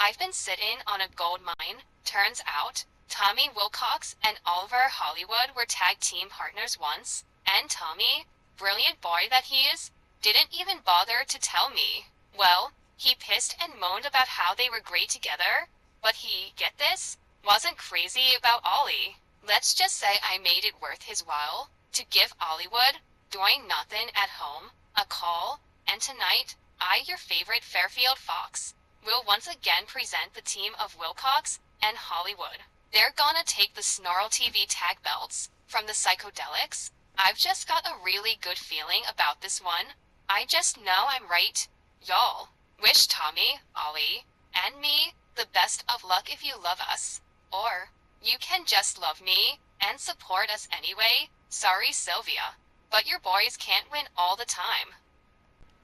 I've been sitting on a gold mine. Turns out, Tommy Wilcox and Oliver Hollywood were tag team partners once, and Tommy, brilliant boy that he is, didn't even bother to tell me. Well, he pissed and moaned about how they were great together, but he, get this, wasn't crazy about Ollie. Let's just say I made it worth his while to give Hollywood, doing nothing at home, a call, and tonight, I, your favorite Fairfield Fox, will once again present the team of Wilcox and Hollywood. They're gonna take the Snarl TV tag belts from the Psychodelixx. I've just got a really good feeling about this one. I just know I'm right. Y'all, wish Tommy, Ollie, and me the best of luck if you love us. Or, you can just love me and support us anyway. Sorry, Sylvia, but your boys can't win all the time.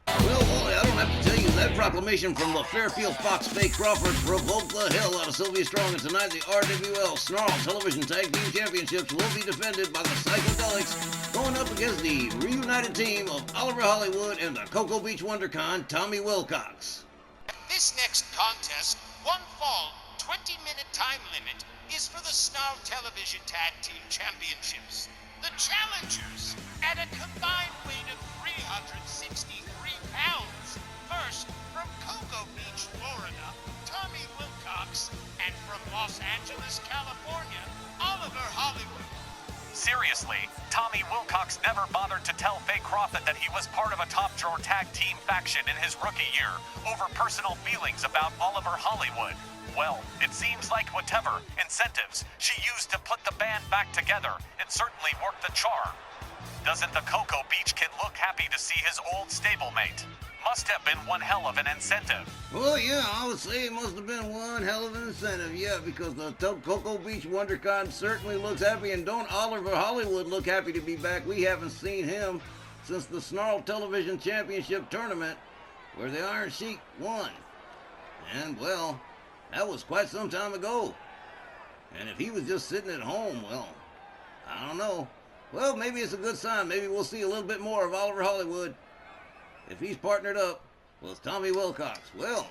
Well, boy, I don't have to tell you, that proclamation from the Fairfield Fox Faye Crawford provoked the hell out of Sylvia Strong, and tonight the RWL Snarl Television Tag Team Championships will be defended by the Psychodelixx, going up against the reunited team of Oliver Hollywood and the Cocoa Beach WonderCon, Tommy Wilcox. This next contest, one fall, 20-minute time limit, is for the Snarl Television Tag Team Championships. The challengers, at a combined weight of 363 pounds. First, from Cocoa Beach, Florida, Tommy Wilcox, and from Los Angeles, California, Oliver Hollywood. Seriously, Tommy Wilcox never bothered to tell Faye Crawford that he was part of a top-drawer tag team faction in his rookie year over personal feelings about Oliver Hollywood. Well, it seems like whatever incentives she used to put the band back together, it certainly worked the charm. Doesn't the Cocoa Beach kid look happy to see his old stablemate? Must have been one hell of an incentive. Well, yeah, I would say it must have been one hell of an incentive, yeah, because the Cocoa Beach WonderCon certainly looks happy, and don't Oliver Hollywood look happy to be back? We haven't seen him since the Snarl Television Championship Tournament, where the Iron Sheik won. And, well, that was quite some time ago. And if he was just sitting at home, well, I don't know. Well, maybe it's a good sign. Maybe we'll see a little bit more of Oliver Hollywood if he's partnered up with Tommy Wilcox. Well,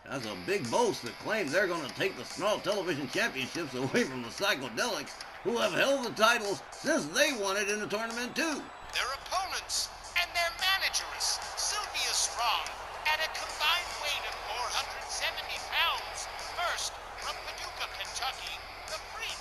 that's a big boast that claims they're going to take the Snarl Television Championships away from the Psychodelixx, who have held the titles since they won it in the tournament too. Their opponents and their manageress, Sylvia Strong, at a combined weight of 470 pounds. First, from Paducah, Kentucky, the Freak,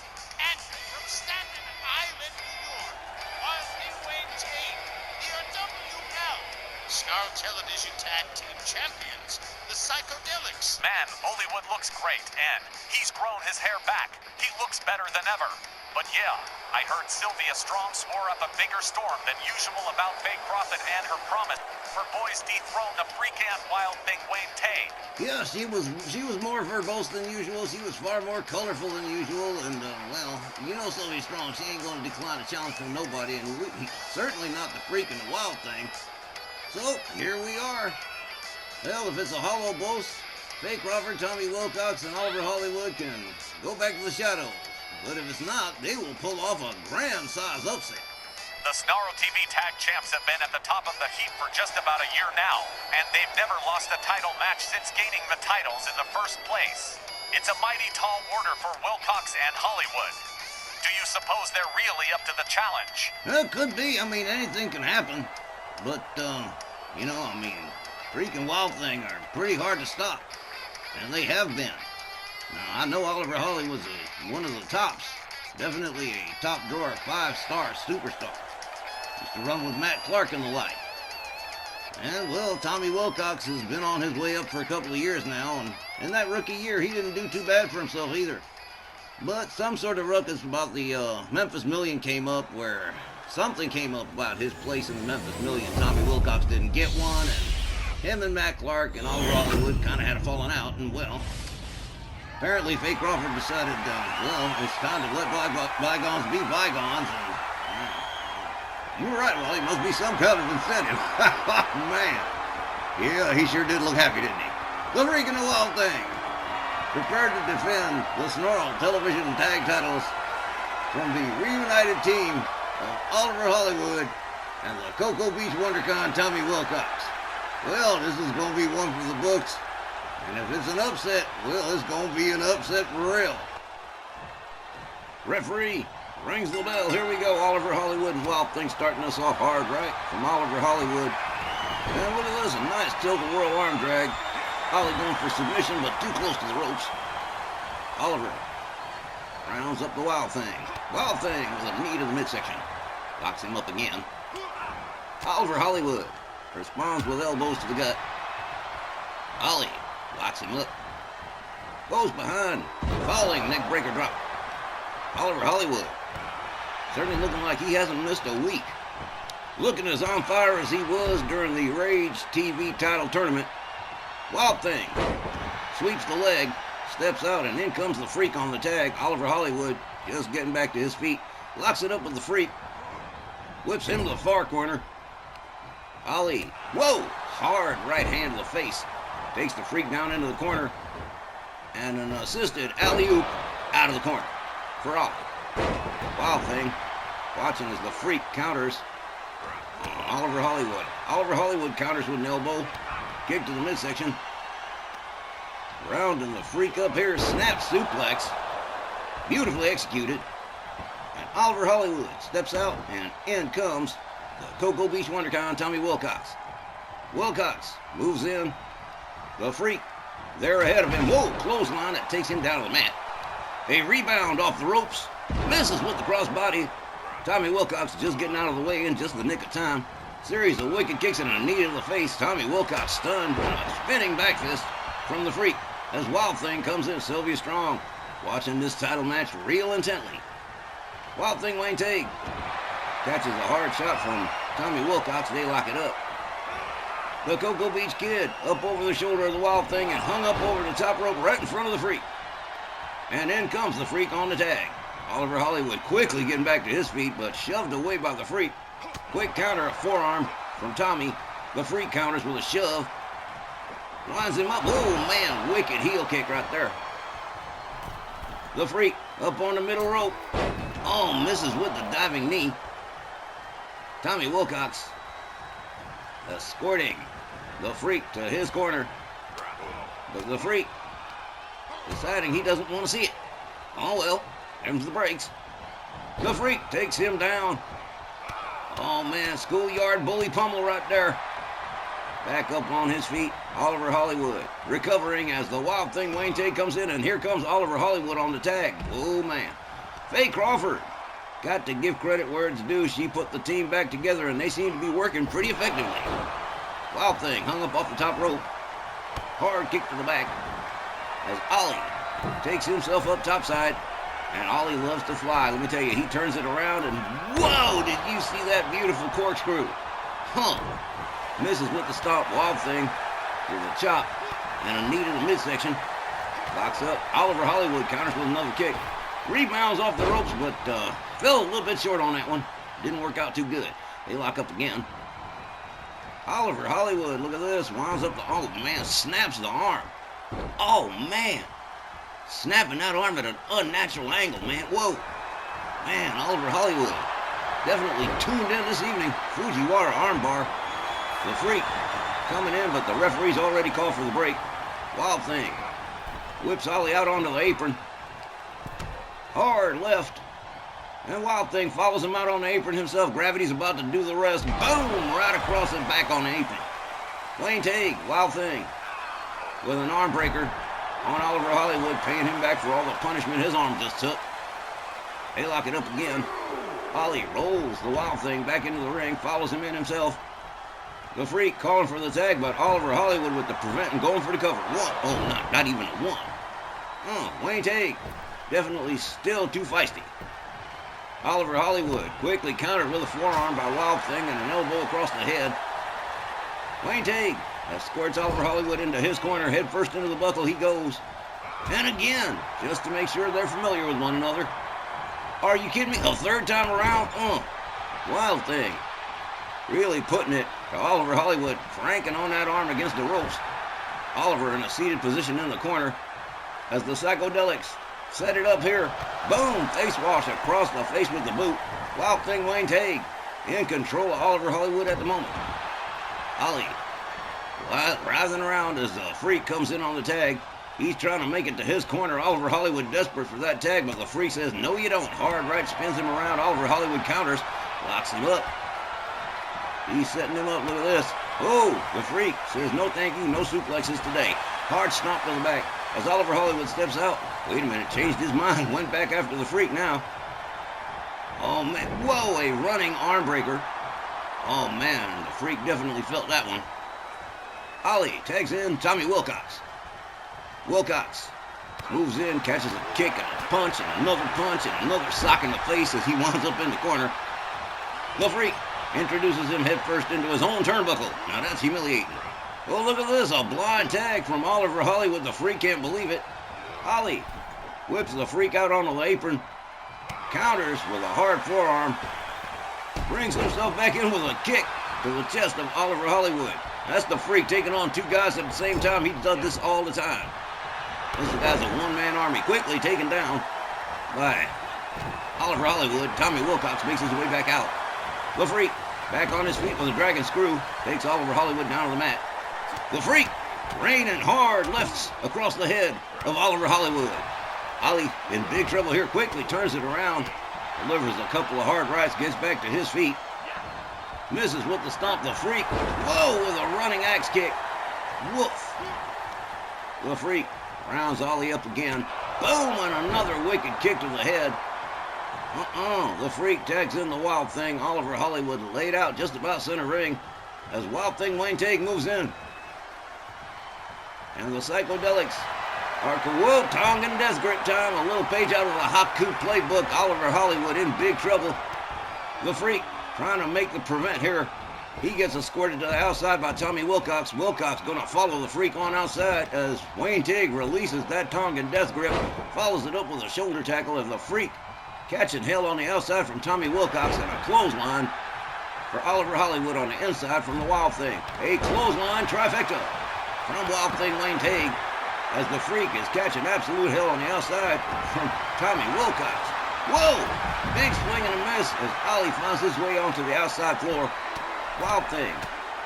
and from Staten Island, New York, while they maintain the RWL Snarl Television Tag Team Champions, the Psychodelixx. Man, Hollywood looks great, and he's grown his hair back. He looks better than ever. But yeah, I heard Sylvia Strong swore up a bigger storm than usual about Faye Crawford and her promise for boys dethrone the freak and wild thing Wayne Tay. Yeah, she was more verbose than usual. She was far more colorful than usual, and well, you know Sylvia Strong, she ain't gonna decline a challenge from nobody, and certainly not the freak and the wild thing. So here we are. Well, if it's a hollow boast, Faye Crawford, Tommy Wilcox, and Oliver Hollywood can go back to the shadows. But if it's not, they will pull off a grand-size upset. The Snarl TV Tag Champs have been at the top of the heap for just about a year now, and they've never lost a title match since gaining the titles in the first place. It's a mighty tall order for Wilcox and Hollywood. Do you suppose they're really up to the challenge? Well, it could be. I mean, anything can happen. But, you know, I mean, Freak and Wild Thing are pretty hard to stop. And they have been. Now, I know Oliver Hollywood's one of the tops. Definitely a top drawer, 5-star superstar. Used to run with Matt Clark and the like. And, well, Tommy Wilcox has been on his way up for a couple of years now, and in that rookie year, he didn't do too bad for himself either. But some sort of ruckus about the Memphis Million came up, where something came up about his place in the Memphis Million. Tommy Wilcox didn't get one, and him and Matt Clark and Oliver Hollywood kind of had a falling out, and, well, apparently Faye Crawford decided, well, it's time to let bygones be bygones, and you were right, Wally, must be some kind of incentive. Man. Yeah, he sure did look happy, didn't he? The Freak and the Wild Thing, prepared to defend the Snarl Television Tag titles from the reunited team of Oliver Hollywood and the Cocoa Beach WonderCon Tommy Wilcox. Well, this is going to be one for the books. And if it's an upset, well, it's going to be an upset for real. Referee rings the bell. Here we go. Oliver Hollywood and Wild Thing starting us off hard, right? From Oliver Hollywood. And look at this, a nice tilt-a-whirl arm drag. Ollie going for submission, but too close to the ropes. Oliver rounds up the Wild Thing. Wild Thing with a knee to the midsection. Locks him up again. Oliver Hollywood responds with elbows to the gut. Ollie locks him up. Goes behind. Falling neck breaker drop. Oliver Hollywood certainly looking like he hasn't missed a week. Looking as on fire as he was during the Rage TV title tournament. Wild Thing sweeps the leg, steps out, and in comes the Freak on the tag. Oliver Hollywood just getting back to his feet. Locks it up with the Freak. Whips him to the far corner. Ollie, whoa! Hard right hand to the face. Takes the Freak down into the corner. And an assisted alley-oop out of the corner for Ollie. Wild Thing watching as the Freak counters on Oliver Hollywood. Oliver Hollywood counters with an elbow. Kick to the midsection. Rounding the Freak up here. Snap suplex. Beautifully executed. And Oliver Hollywood steps out, and in comes the Cocoa Beach Wonderkind, Tommy Wilcox. Wilcox moves in. The Freak there ahead of him. Whoa, clothesline that takes him down to the mat. A rebound off the ropes. Misses with the crossbody. Tommy Wilcox just getting out of the way in just the nick of time. Series of wicked kicks and a knee to the face. Tommy Wilcox stunned. And a spinning back fist from the Freak as Wild Thing comes in. Sylvia Strong watching this title match real intently. Wild Thing Wayne Teague catches a hard shot from Tommy Wilcox. They lock it up. The Cocoa Beach Kid up over the shoulder of the Wild Thing and hung up over the top rope right in front of the Freak. And in comes the Freak on the tag. Oliver Hollywood quickly getting back to his feet, but shoved away by the Freak. Quick counter, a forearm from Tommy. The Freak counters with a shove. Lines him up. Oh, man, wicked heel kick right there. The Freak up on the middle rope. Oh, misses with the diving knee. Tommy Wilcox escorting the Freak to his corner. But the Freak deciding he doesn't want to see it. Oh, well. Comes the brakes. The Freak takes him down. Oh, man, schoolyard bully pummel right there. Back up on his feet, Oliver Hollywood recovering as the Wild Thing Wayne Teague comes in, and here comes Oliver Hollywood on the tag. Oh, man. Faye Crawford. Got to give credit where it's due. She put the team back together, and they seem to be working pretty effectively. Wild Thing hung up off the top rope. Hard kick to the back as Ollie takes himself up topside. And Ollie loves to fly. Let me tell you, he turns it around and whoa, did you see that beautiful corkscrew? Huh. Misses with the stomp. Wild Thing with a chop and a knee to the midsection. Locks up. Oliver Hollywood counters with another kick. Rebounds off the ropes, but fell a little bit short on that one. Didn't work out too good. They lock up again. Oliver Hollywood, look at this. Winds up the, oh man, snaps the arm. Oh man. Snapping that arm at an unnatural angle, man. Whoa. Man, Oliver Hollywood definitely tuned in this evening. Fujiwara armbar. The Freak coming in, but the referee's already called for the break. Wild Thing whips Ollie out onto the apron. Hard left. And Wild Thing follows him out on the apron himself. Gravity's about to do the rest. Boom! Right across and back on the apron. Wayne Teague, Wild Thing, with an arm breaker on Oliver Hollywood, paying him back for all the punishment his arm just took. They lock it up again. Ollie rolls the Wild Thing back into the ring, follows him in himself. The Freak calling for the tag, but Oliver Hollywood with the prevent and going for the cover. One. Oh, not even a one. Wayne Teague, definitely still too feisty. Oliver Hollywood quickly countered with a forearm by Wild Thing and an elbow across the head. Wayne Teague escorts Oliver Hollywood into his corner, head first into the buckle he goes. And again, just to make sure they're familiar with one another. Are you kidding me? A third time around? Wild Thing really putting it to Oliver Hollywood, cranking on that arm against the ropes. Oliver in a seated position in the corner as the Psychodelixx set it up here. Boom! Face wash across the face with the boot. Wild Thing Wayne Teague in control of Oliver Hollywood at the moment. Ollie writhing around as the Freak comes in on the tag. He's trying to make it to his corner. Oliver Hollywood desperate for that tag, but the Freak says, no you don't. Hard right spins him around. Oliver Hollywood counters, locks him up. He's setting him up. Look at this. Oh, the Freak says, no thank you, no suplexes today. Hard stomp to the back as Oliver Hollywood steps out. Wait a minute, changed his mind. Went back after the Freak now. Oh, man. Whoa, a running arm breaker. Oh, man, the Freak definitely felt that one. Ollie tags in Tommy Wilcox. Wilcox moves in, catches a kick and a punch and another sock in the face as he winds up in the corner. The Freak introduces him headfirst into his own turnbuckle. Now that's humiliating. Oh, look at this, a blind tag from Oliver Hollywood. The Freak can't believe it. Ollie whips the Freak out on the apron, counters with a hard forearm, brings himself back in with a kick to the chest of Oliver Hollywood. That's the Freak taking on two guys at the same time. He does this all the time. This guy's a one-man army, quickly taken down by Oliver Hollywood. Tommy Wilcox makes his way back out. The Freak, back on his feet with a dragon screw, takes Oliver Hollywood down to the mat. The Freak, raining hard lefts across the head of Oliver Hollywood. Ollie in big trouble here, quickly turns it around, delivers a couple of hard rights, gets back to his feet. Misses with the stomp. The Freak, whoa, with a running axe kick. Woof. The Freak rounds Ollie up again. Boom, and another wicked kick to the head. The Freak tags in the Wild Thing. Oliver Hollywood laid out just about center ring as Wild Thing Wayne Tague moves in. And the Psychodelixx are whoa, Tongan Death Grip time. A little page out of the Haku playbook. Oliver Hollywood in big trouble. The Freak trying to make the prevent here. He gets escorted to the outside by Tommy Wilcox. Wilcox going to follow the Freak on outside as Wayne Tague releases that Tongan Death Grip. Follows it up with a shoulder tackle as the Freak catching hell on the outside from Tommy Wilcox and a clothesline for Oliver Hollywood on the inside from the Wild Thing. A clothesline trifecta from Wild Thing Wayne Tague as the Freak is catching absolute hell on the outside from Tommy Wilcox. Whoa! Big swing and a miss as Ollie finds his way onto the outside floor. Wild Thing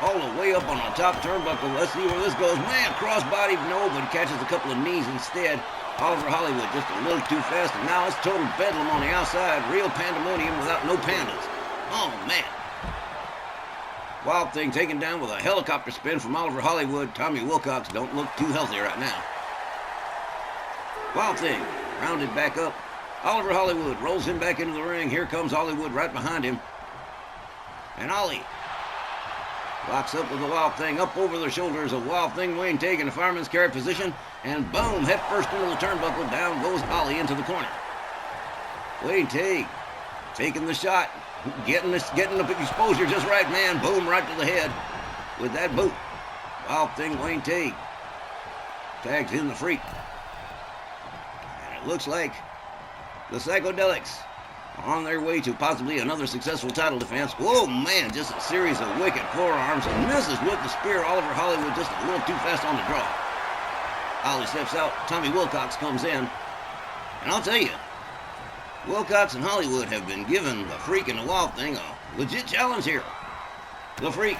all the way up on the top turnbuckle. Let's see where this goes. Man, crossbody, no, but catches a couple of knees instead. Oliver Hollywood just a little too fast, and now it's total bedlam on the outside. Real pandemonium without no pandas. Oh, man. Wild Thing taken down with a helicopter spin from Oliver Hollywood. Tommy Wilcox don't look too healthy right now. Wild Thing rounded back up. Oliver Hollywood rolls him back into the ring. Here comes Hollywood right behind him. And Ollie locks up with the Wild Thing up over the shoulders of Wild Thing Wayne Tague in a fireman's carry position. And boom, head first into the turnbuckle. Down goes Ollie into the corner. Wayne Tague taking the shot. Getting the exposure just right, man. Boom, right to the head with that boot. Wild Thing Wayne Tague tags in the Freak. And it looks like the Psychodelixx are on their way to possibly another successful title defense. Whoa, man, just a series of wicked forearms. And misses with the spear. Oliver Hollywood just a little too fast on the draw. Ollie steps out. Tommy Wilcox comes in. And I'll tell you, Wilcox and Hollywood have been given the Freak and the Wild Thing a legit challenge here. The Freak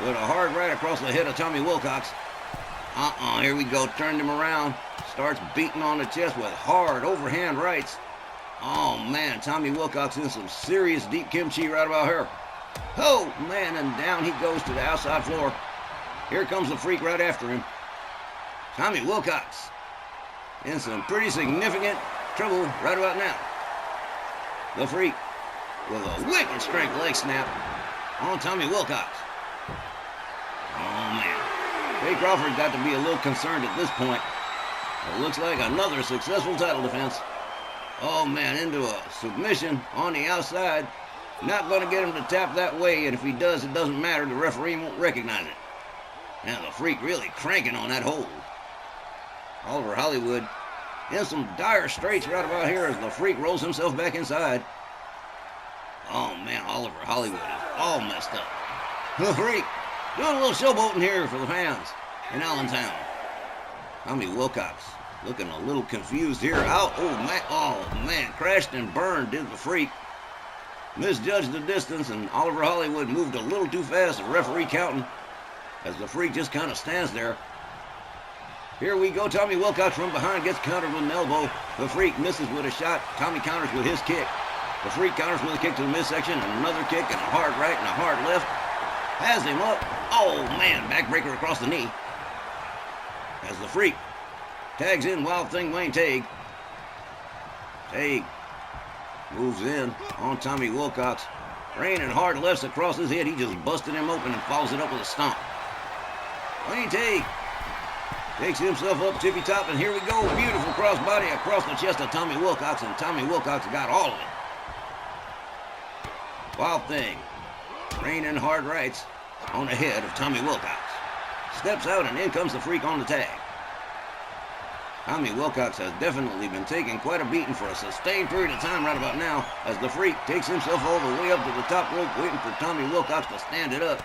with a hard right across the head of Tommy Wilcox. Here we go. Turned him around. Starts beating on the chest with hard overhand rights. Oh, man, Tommy Wilcox in some serious deep kimchi right about here. Oh, man, and down he goes to the outside floor. Here comes the Freak right after him. Tommy Wilcox in some pretty significant trouble right about now. The Freak with a wicked strength leg snap on Tommy Wilcox. Oh, man. Faye Crawford got to be a little concerned at this point. It looks like another successful title defense. Oh, man, into a submission on the outside. Not going to get him to tap that way, and if he does, it doesn't matter. The referee won't recognize it. Now, the Freak really cranking on that hold. Oliver Hollywood in some dire straits right about here as the Freak rolls himself back inside. Oh, man, Oliver Hollywood is all messed up. The Freak doing a little showboating here for the fans in Allentown. Tommy Wilcox looking a little confused here. Oh, man, crashed and burned, did the Freak. Misjudged the distance, and Oliver Hollywood moved a little too fast. The referee counting as the Freak just kind of stands there. Here we go. Tommy Wilcox from behind gets countered with an elbow. The Freak misses with a shot. Tommy counters with his kick. The Freak counters with a kick to the midsection and another kick and a hard right and a hard left. Has him up. Oh, man. Backbreaker across the knee. As the Freak tags in Wild Thing Wayne Tague. Tague moves in on Tommy Wilcox. Raining hard lefts across his head. He just busted him open and follows it up with a stomp. Wayne Tague takes himself up tippy top, and here we go. Beautiful crossbody across the chest of Tommy Wilcox, and Tommy Wilcox got all of it. Wild Thing raining hard rights on the head of Tommy Wilcox. Steps out, and in comes the Freak on the tag. Tommy Wilcox has definitely been taking quite a beating for a sustained period of time right about now, as the Freak takes himself all the way up to the top rope, waiting for Tommy Wilcox to stand it up.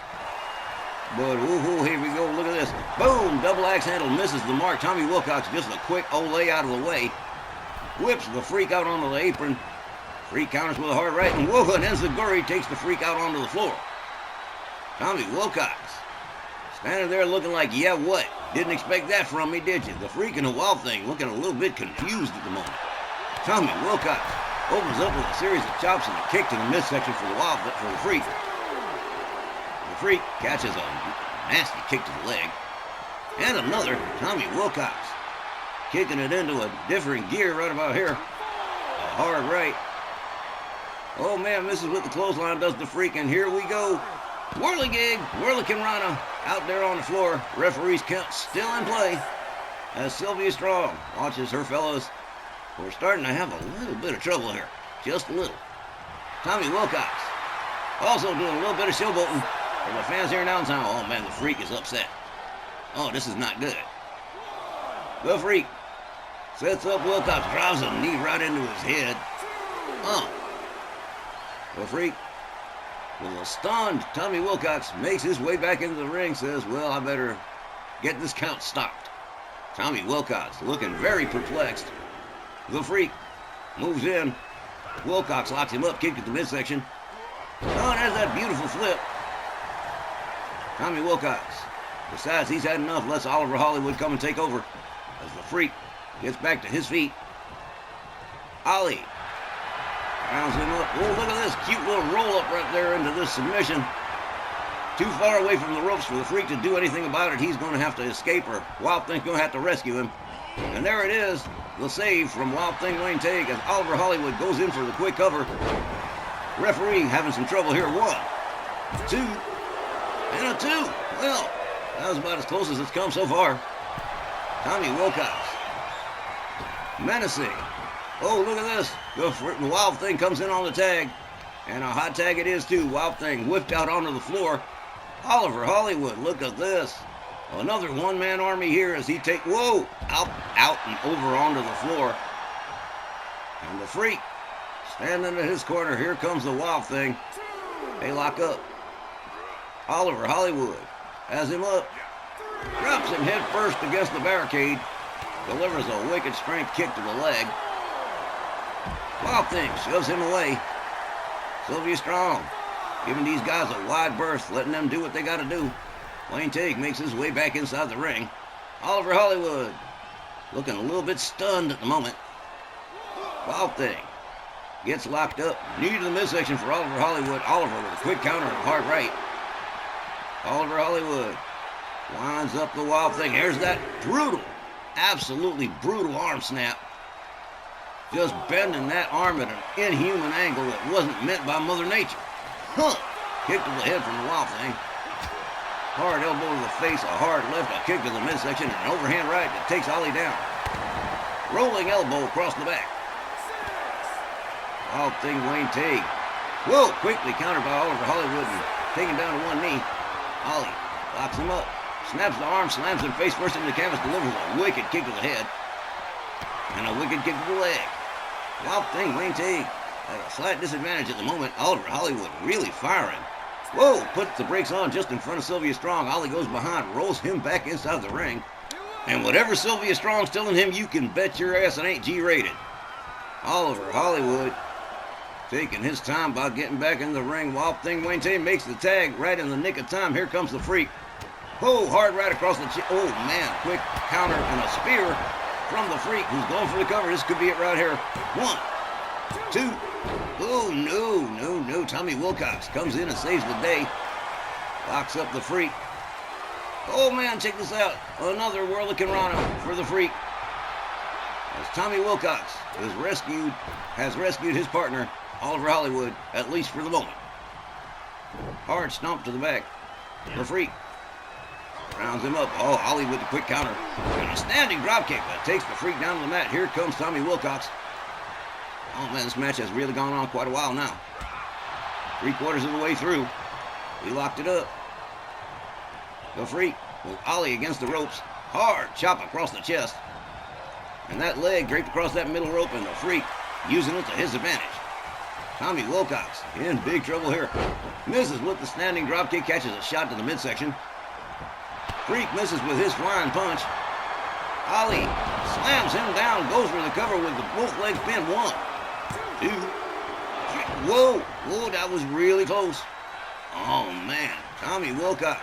But woohoo, here we go, look at this. Boom, double axe handle misses the mark. Tommy Wilcox just a quick Olay out of the way. Whips the Freak out onto the apron. Freak counters with a hard right, and whoa, and Enziguri takes the Freak out onto the floor. Tommy Wilcox standing there looking like, yeah, what? Didn't expect that from me, did you? The Freak and the Wild Thing looking a little bit confused at the moment. Tommy Wilcox opens up with a series of chops and a kick to the midsection for the Freak. The Freak catches a nasty kick to the leg. And another. Tommy Wilcox kicking it into a different gear right about here. A hard right. Oh man, misses with the clothesline, does the Freak, and here we go. Whirligig, Whirlicanrana out there on the floor. Referee's count still in play as Sylvia Strong watches her fellows. We're starting to have a little bit of trouble here. Just a little. Tommy Wilcox also doing a little bit of showboating for the fans here now in town. Oh man, the Freak is upset. Oh, this is not good. The Freak sets up Wilcox, drives a knee right into his head. Oh. The Freak, with a stunned Tommy Wilcox, makes his way back into the ring, says, well, I better get this count stopped. Tommy Wilcox looking very perplexed. The Freak moves in. Wilcox locks him up, kick at the midsection. Oh, and there's that beautiful flip. Tommy Wilcox decides he's had enough, lets Oliver Hollywood come and take over as the Freak gets back to his feet. Ollie rounds him up. Oh, look at this cute little roll-up right there into this submission. Too far away from the ropes for the Freak to do anything about it. He's going to have to escape, or Wild Thing's going to have to rescue him. And there it is, the save from Wild Thing Wayne Tague as Oliver Hollywood goes in for the quick cover. Referee having some trouble here. 1, 2, and a 2. Well, that was about as close as it's come so far. Tommy Wilcox menacing. Oh, look at this. The Wild Thing comes in on the tag. And a hot tag it is, too. Wild Thing whipped out onto the floor. Oliver Hollywood, look at this. Another one-man army here as he whoa, out and over onto the floor. And the Freak standing in his corner. Here comes the Wild Thing. They lock up. Oliver Hollywood has him up. Drops him head first against the barricade. Delivers a wicked strength kick to the leg. Wild Thing shoves him away. Sylvia Strong giving these guys a wide berth, letting them do what they got to do. Wayne Tague makes his way back inside the ring. Oliver Hollywood looking a little bit stunned at the moment. Wild Thing gets locked up. Knee to the midsection for Oliver Hollywood. Oliver with a quick counter and a hard right. Oliver Hollywood winds up the Wild Thing. Here's that brutal, absolutely brutal arm snap. Just bending that arm at an inhuman angle that wasn't meant by Mother Nature. Huh! Kick to the head from the Wild Thing. Hard elbow to the face, a hard left, a kick to the midsection, and an overhand right that takes Ollie down. Rolling elbow across the back. Wild Thing Wayne Tague. Whoa! Quickly countered by Oliver Hollywood and taken down to one knee. Ollie locks him up. Snaps the arm, slams him face first into the canvas, delivers a wicked kick to the head. And a wicked kick to the leg. Wild Thing Wayne Tague at a slight disadvantage at the moment. Oliver Hollywood really firing. Whoa, puts the brakes on just in front of Sylvia Strong. Ollie goes behind, rolls him back inside the ring. And whatever Sylvia Strong's telling him, you can bet your ass it ain't G-rated. Oliver Hollywood taking his time by getting back in the ring. Wild Thing Wayne Tague makes the tag right in the nick of time. Here comes the Freak. Oh, hard right across the chest. Oh, man. Quick counter and a spear from the Freak, who's going for the cover. This could be it right here. 1, 2. Oh, no. Tommy Wilcox comes in and saves the day. Locks up the Freak. Oh, man, check this out. Another Whirlicane Rana for the Freak. As Tommy Wilcox has rescued his partner, Oliver Hollywood, at least for the moment. Hard stomp to the back. The Freak rounds him up. Oh, Holly with the quick counter. And a standing dropkick that takes the Freak down to the mat. Here comes Tommy Wilcox. Oh, man, this match has really gone on quite a while now. 3/4 of the way through. We locked it up. The Freak with Ollie against the ropes. Hard chop across the chest. And that leg draped across that middle rope, and the Freak using it to his advantage. Tommy Wilcox in big trouble here. Misses with the standing dropkick, catches a shot to the midsection. Freak misses with his flying punch. Ollie slams him down, goes for the cover with the both legs pinned. 1, 2, 3. Whoa, that was really close. Oh, man. Tommy Wilcox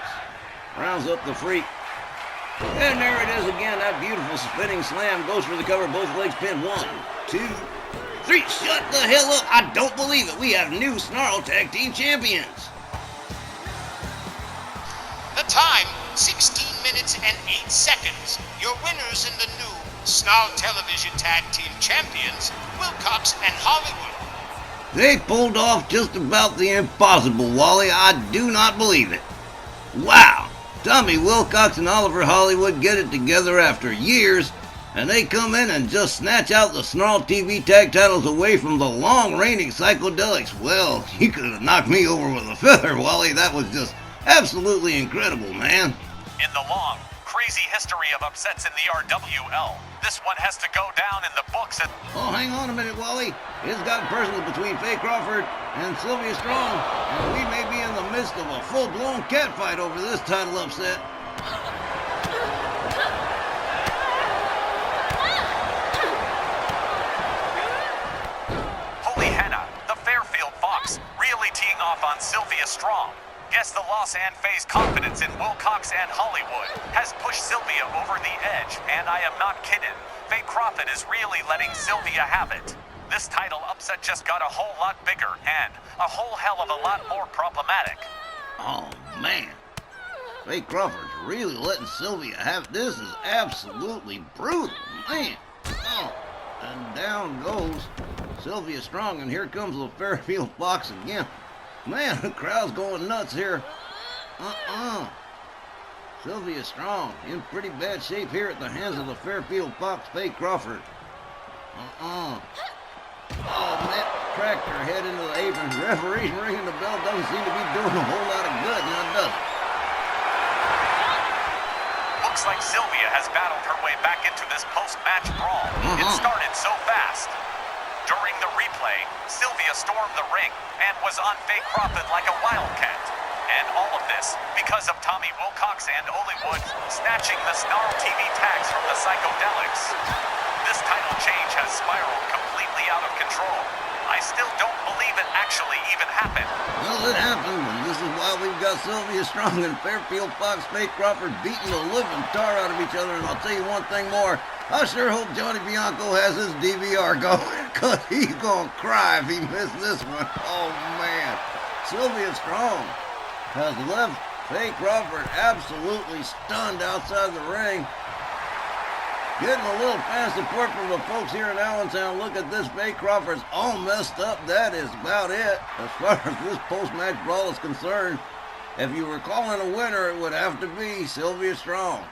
rounds up the Freak. And there it is again, that beautiful spinning slam, goes for the cover, both legs pinned. 1, 2, 3. Shut the hell up. I don't believe it. We have new Snarl Tag Team Champions. The time, 16 minutes and 8 seconds. Your winners in the new Snarl Television Tag Team Champions, Wilcox and Hollywood. They pulled off just about the impossible, Wally. I do not believe it. Wow. Tommy Wilcox and Oliver Hollywood get it together after years, and they come in and just snatch out the Snarl TV tag titles away from the long-reigning Psychodelixx. Well, you could have knocked me over with a feather, Wally. That was just absolutely incredible, man. In the long, crazy history of upsets in the RWL, this one has to go down in the books at... Oh, hang on a minute, Wally. It's gotten personal between Faye Crawford and Sylvia Strong, and we may be in the midst of a full-blown catfight over this title upset. Holy henna, the Fairfield Fox really teeing off on Sylvia Strong. Guess the loss and Faye's confidence in Wilcox and Hollywood has pushed Sylvia over the edge, and I am not kidding. Faye Crawford is really letting Sylvia have it. This title upset just got a whole lot bigger and a whole hell of a lot more problematic. Oh, man. Faye Crawford's really letting Sylvia have it. This is absolutely brutal, man. Oh, and down goes Sylvia Strong, and here comes the Fairfield Fox again. Man, the crowd's going nuts here. Sylvia Strong in pretty bad shape here at the hands of the Fairfield Fox, Faye Crawford. Oh, man, cracked her head into the apron. Referee's ringing the bell. Doesn't seem to be doing a whole lot of good now, does it? Looks like Sylvia has battled her way back into this post-match brawl. It started so fast. During the replay, Sylvia stormed the ring and was on Faye Crawford like a wildcat. And all of this because of Tommy Wilcox and Hollywood snatching the Snarl TV tags from the Psychodelixx. This title change has spiraled completely out of control. I still don't believe it actually even happened. Well, it happened, and this is why we've got Sylvia Strong and Fairfield Fox, Faye Crawford beating the living tar out of each other. And I'll tell you one thing more. I sure hope Johnny Bianco has his DVR going, because he's going to cry if he missed this one. Oh, man. Sylvia Strong has left Faye Crawford absolutely stunned outside the ring. Getting a little fan support from the folks here in Allentown. Look at this. Faye Crawford's all messed up. That is about it as far as this post-match brawl is concerned. If you were calling a winner, it would have to be Sylvia Strong.